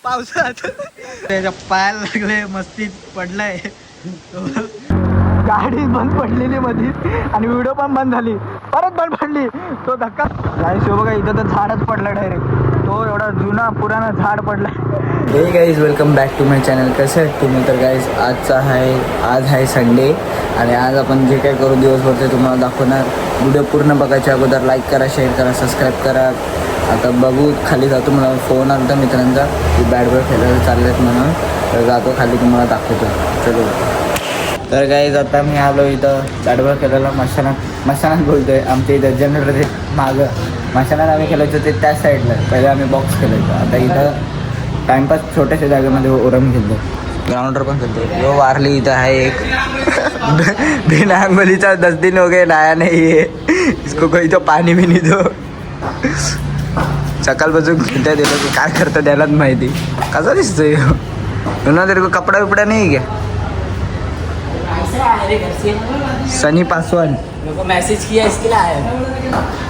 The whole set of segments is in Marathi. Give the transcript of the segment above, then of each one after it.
पावसात त्याच्या पायाला लागले, मस्तीत पडलाय. गाडी बंद पडलेली मधीच आणि व्हिडिओ पण बंद झाली, परत बंद पडली. तो धक्का गाईस बघा, इथं तर झाडच पडला डायरेक्ट. तो एवढा जुना पुराणा झाड पडला. Hey guys welcome back to my channel. कसं आहे तुम्ही? तर गाईज आज आहे संडे आणि आज आपण जे काय करू दिवसभर ते तुम्हाला दाखवणार. व्हिडिओ पूर्ण बघायच्या अगोदर लाईक करा, शेअर करा, सबस्क्राईब करा. आता बघू, खाली जातो. मला फोन आला होता मित्रांचा की बॅट बॉल खेळायला चाललेत म्हणून, तर जातो खाली, तुम्हाला दाखवतो. चलो. तर गाईज आता मी आलो इथं बॅट बॉल खेळायला. मशानात बोलतो आहे. आमच्या इथं जनरेटर ते मागं मशानात आम्ही खेळायचो ते त्या साईडला. पहिले आम्ही बॉक्स खेळायचो. आता इथं टाइमपास छोट्याशा जागेमध्ये ओरम खेळतो. ग्राउंडवर पण खेळतो. यो वारली इथं आहे एक बिना अंगोलीचा 10 दिन हो गए, नया नहीं है इसको, कोई तो पाणी भी नहीं दो. सकाळपासून खेळता दिलं की काय करतं त्यालाच माहिती. कसा दिसतोय ना? तेरे को कपडा विपडा नहीं क्या? सनी पासवान मेरे को मैसेज किया, इसके लिए आया.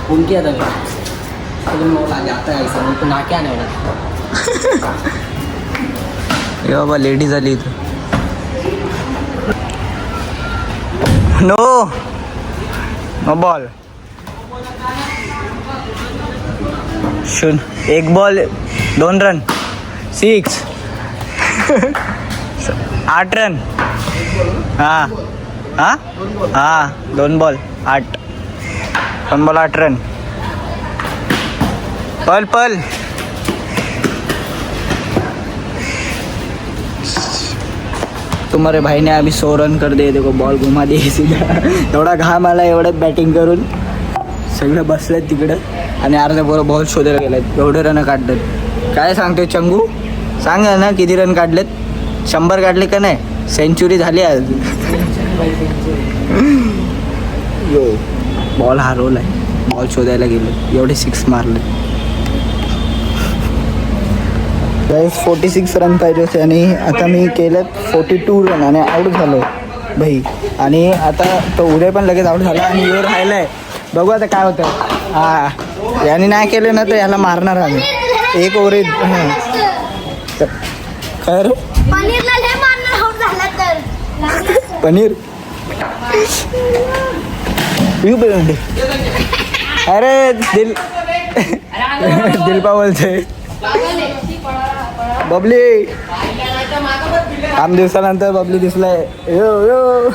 फोन किया था जाता है ऐसा, तो ना क्या नहीं ये बाबा लेडीज आली इथं. No ball. एक बॉल 2 रन, 6 8 रन. हां 2 बॉल 8, 2 बॉल 8 रन. पल तुम्हारे भाई ने अभी 100 रन कर दिए. देखो बॉल घुमा दिए सीधा. एवढा घाम आला एवढं बॅटिंग करून. सगळे बसलेत तिकडं आणि अर्ध्या पोरं बॉल शोधायला गेलेत. एवढे रन काढलेत. काय सांगतोय चंगू? सांग ना किती रन काढलेत? 100 काढले का नाही? सेंचुरी झाली आज. यो बॉल हरवलाय. बॉल शोधायला गेले, एवढे 6 मारले. 46 रन पाहिजे होते आणि आता मी केलं 42 रन आणि आऊट झालो भाई. आणि आता तो उद्या पण लगेच आऊट झाला आणि वर राहिलाय. बघू आता काय होतं. हां, याने नाही केलं ना तर याला मारणार आम्ही. 1 ओव्हर खर पनीर अरे दिलपा बोलते. बबली, 3 दिवसानंतर बबली दिसलाय. यो यो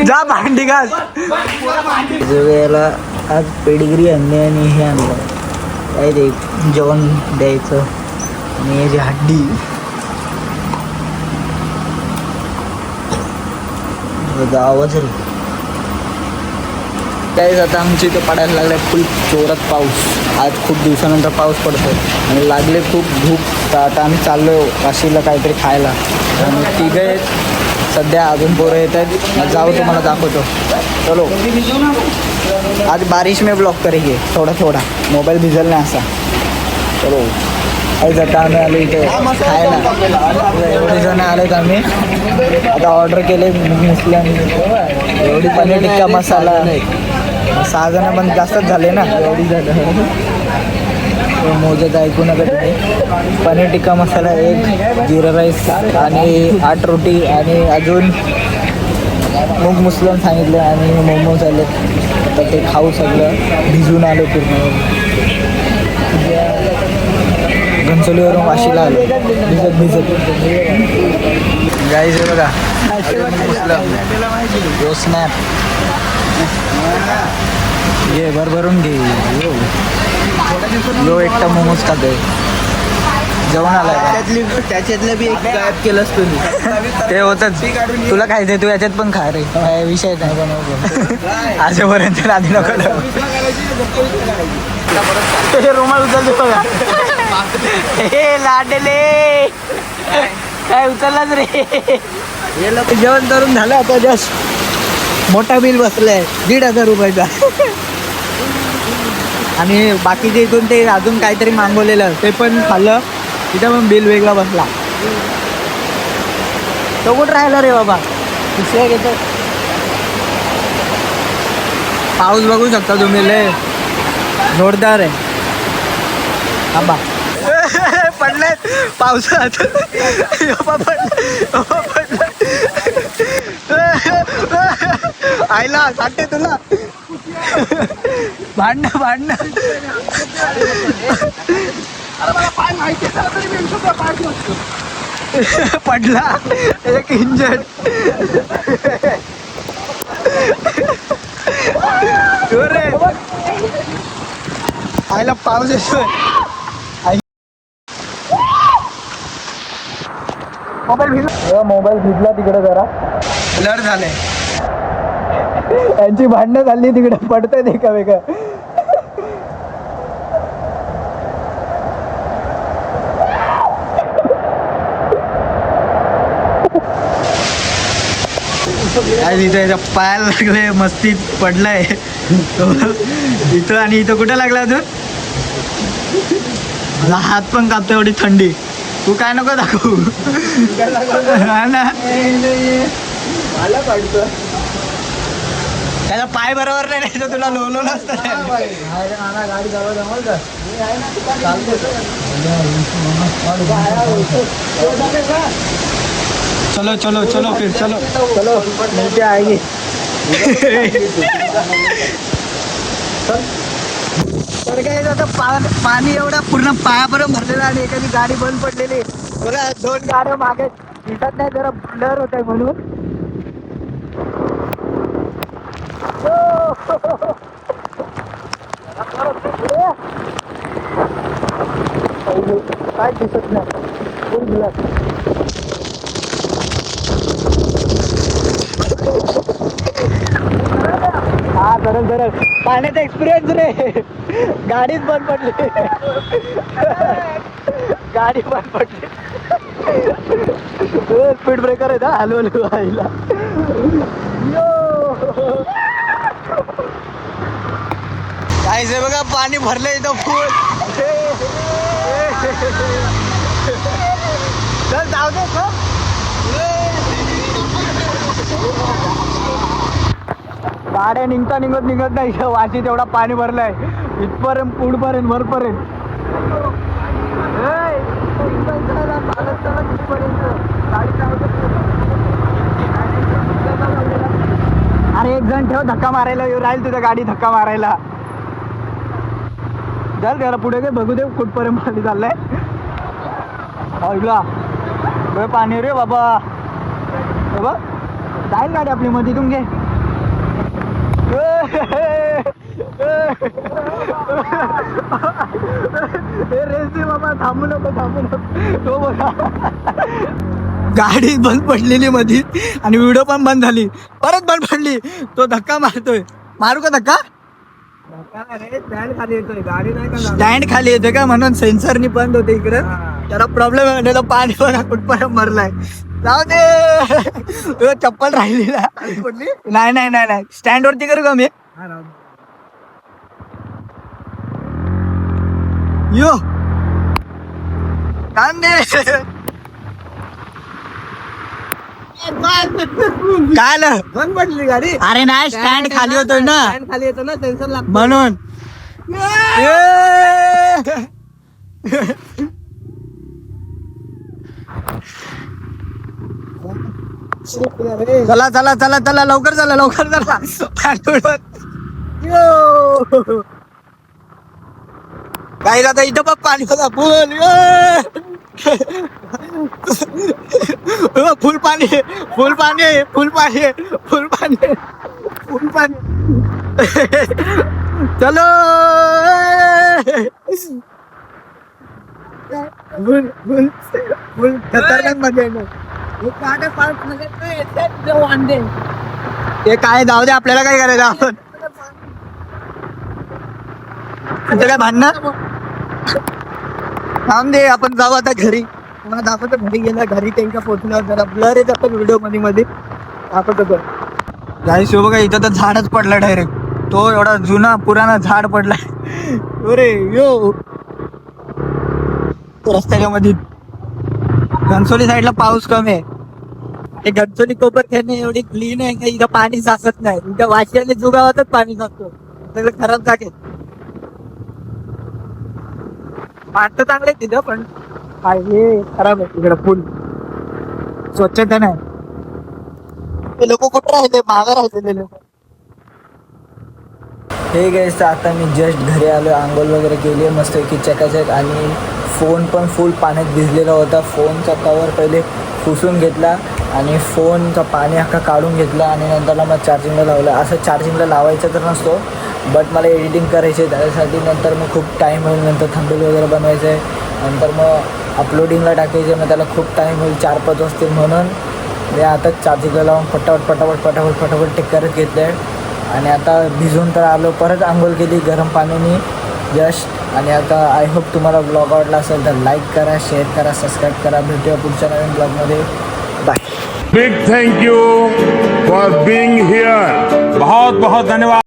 जा भांडी घास. वेळेला आज पेडिग्री आणली आणि हे आणलं काय ते जेवण द्यायचं. आणि याची हड्डी आवाज रे काय. आता आमच्या इथं पडायला लागलाय फुल जोरात पाऊस. आज खूप दिवसानंतर पाऊस पडतो आणि लागले खूप भूक. तर आता आम्ही चाललो काशीला काहीतरी खायला. आणि तिघे सध्या अजून पोरं येत आहेत. जाऊ तुम्हाला दाखवतो. चलो. आज बारिश में ब्लॉग करेंगे थोडा मोबाईल भिजल नाही असा. चलो. आता आम्ही आलो इथे खायला. एवढे जण आलेत आम्ही. आता ऑर्डर केले मुस्लिम. एवढी पनीर टिक्का मसाला. 6 जण पण जास्तच झाले ना. एवढी झालं मोजत ऐकू नका तुम्ही. पनीर टिक्का मसाला 1, जिरा राईस आणि 8 रोटी आणि अजून मूग मुसलन सांगितलं आणि मोमोज आले. तर ते खाऊ सगळं. भिजून आलो पूर्ण. घनसोलीवरून वाशीला आलो भिजत. गाईज बघा जो स्नॅप ये भरभरून घे. यो एकटा मोमोज खातोय. जेवण आलाय त्याच्यातलं बी एक गायब केलंस तुम्ही. ते होतच. तुला खायचंय तू याच्यात पण खा रे. विषय नाही बनव आजपर्यंत आधी नको. रुमाल उचलते बघा. हे लाडले काय उचललाच रे. जेवण करून झालं आता जस्ट. मोठा बिल बसलाय 1,500 रुपयाचा. आणि बाकीचे इथून ते अजून काहीतरी मागवलेलं ते पण खाल्लं, तिथं पण बिल वेगळा बसला. तो कुठं राहिला रे बाबा? दुसऱ्या घेतो. पाऊस बघू शकता तुम्ही, लय जोरदार आहे. थांबा. पडले पावसात. आईला सांगते तुला भांडणं पडला एक इंजन. आईला पाऊस येतोय. मोबाईल भिजला तिकडे, जरा ब्लर झाले. यांची भांडणं झाली तिकडे, पडतंय ते का वेगळं. इथं पायाला लागले, मस्तीत पडलाय इथं. आणि इथं कुठं लागला अजून? मला हात पण कापतो, एवढी थंडी. तू काय नको दाखवू. हा ना, मला पडतो. त्याचा पाय बरोबर नाही तर तुला लोळवलं असतं. गाडी जवळ का? चलो चलो चलो फिर चलो चलो मिलते आएगी. तर काय आता पाणी एवढा पूर्ण पायापर्यंत भरलेलं आणि एखादी गाडी बंद पडलेली. बघा 2 गाड्या मागे दिसत नाही, जरा ब्लर होत आहे म्हणून. काय दिसत नाही. हा सरळ पाण्याचा एक्सपिरियन्स रे. गाडीच बंद पडली. गाडी बंद पडली. स्पीड ब्रेकर आहे ना, हलवलं आईला. काय बघा पाणी भरलं इथं फुल. चल जाऊ दे. गाड्या निघत नाही. वाशीत एवढा पाणी भरलाय इथपर्यंत, पुढपर्यंत, वरपर्यंत. अरे एक जण ठेव, धक्का मारायला राहील तुझ्या गाडी, धक्का मारायला. चल जरा पुढे घे, बघू दे कुठपर्यंत पाणी चाललंय. पाणी रे बाबा. बघ जाईल गाडी आपली मध्ये, तुम घे. रेस बाबा, थांबू नको. तो बघा गाडी बंद पडलेली मध्ये आणि व्हिडिओ पण बंद झाली, परत बंद पडली. तो धक्का मारतोय. मारू का धक्का? स्टँड खाली येतोय का, म्हणून सेन्सरनी बंद होते इकडं. त्याला प्रॉब्लेम आहे, नाही पाणी पण कुठपर्यंत भरलाय. जाऊ दे. चप्पल राहिली नाही. स्टँड वरती करू का मी? यो काय बंद पडली गाडी? अरे नाही, स्टँड खाली होतोय ना, खाली येतो ना, सेन्सर लागतो म्हणून. चला चला चला चला, लवकर चला लवकर चला. काही आता इथं पण पाणी बघा, फुल पाणी फुल पाणी फुल पाणी फुल पाणी फुल पाणी. चलो फुल खतरनाक मध्ये. ते काय जाऊ दे, आपल्याला काय करायचं आपण. काय भांडणं थांब दे, आपण जाऊ आता घरी. मला दाखवतो घरी गेला, घरी त्यांच्या पोहोचल्यावर जरा ब्लर येत आपण व्हिडिओ मध्ये दाखवतो. गाईस हो बघा इथं तर झाडच पडला डायरेक्ट. तो एवढा जुना पुराणा झाड पडलाय. अरे यो रस्त्याच्या मध्ये. घनसोली साईडला पाऊस कमी आहे. ते घनसोली कोपर खेळणे एवढी क्लीन आहे का इथं पाणी साचत नाही. इथं वाशियाने जुगावातच पाणी साचतो. सगळं खराब जागेत. पाणी तर चांगलं आहे तिथं पण हे खराब आहे तिकडं फुल स्वच्छता नाही. ते लोक कुठे राहिले मागं राहिले लोक. हे गाईस आता मी जस्ट घरी आलो. आंघोळ वगैरे केली आहे मस्त की चकाचक. आणि फोन पण फुल पाण्यात भिजलेला होता. फोनचा कवर पहिले पुसून घेतला आणि फोनचं पाणी अख्खा काढून घेतला आणि नंतरला मग चार्जिंगला लावलं. असं चार्जिंगला लावायचं तर नसतो बट मला एडिटिंग करायची आहे त्याच्यासाठी. नंतर मग खूप टाईम होईल. नंतर थंबनेल वगैरे बनवायचं आहे. नंतर मग अपलोडिंगला टाकायचं आहे. मग त्याला खूप टाईम होईल 4-5 वाजतील म्हणून मी आता चार्जिंगला लावून फटाफट टेक करत घेतलं आहे. आणि आता भिजून तर आलो. परत आंघोळ केली गरम पाण्याने जस्ट. आणि आता आय होप तुम्हाला ब्लॉग आवडला असेल तर लाईक करा, शेअर करा, सबस्क्राईब करा. भेटूया पुढच्या नवीन ब्लॉगमध्ये. Bye. Big thank you for being here. बहुत बहुत धन्यवाद.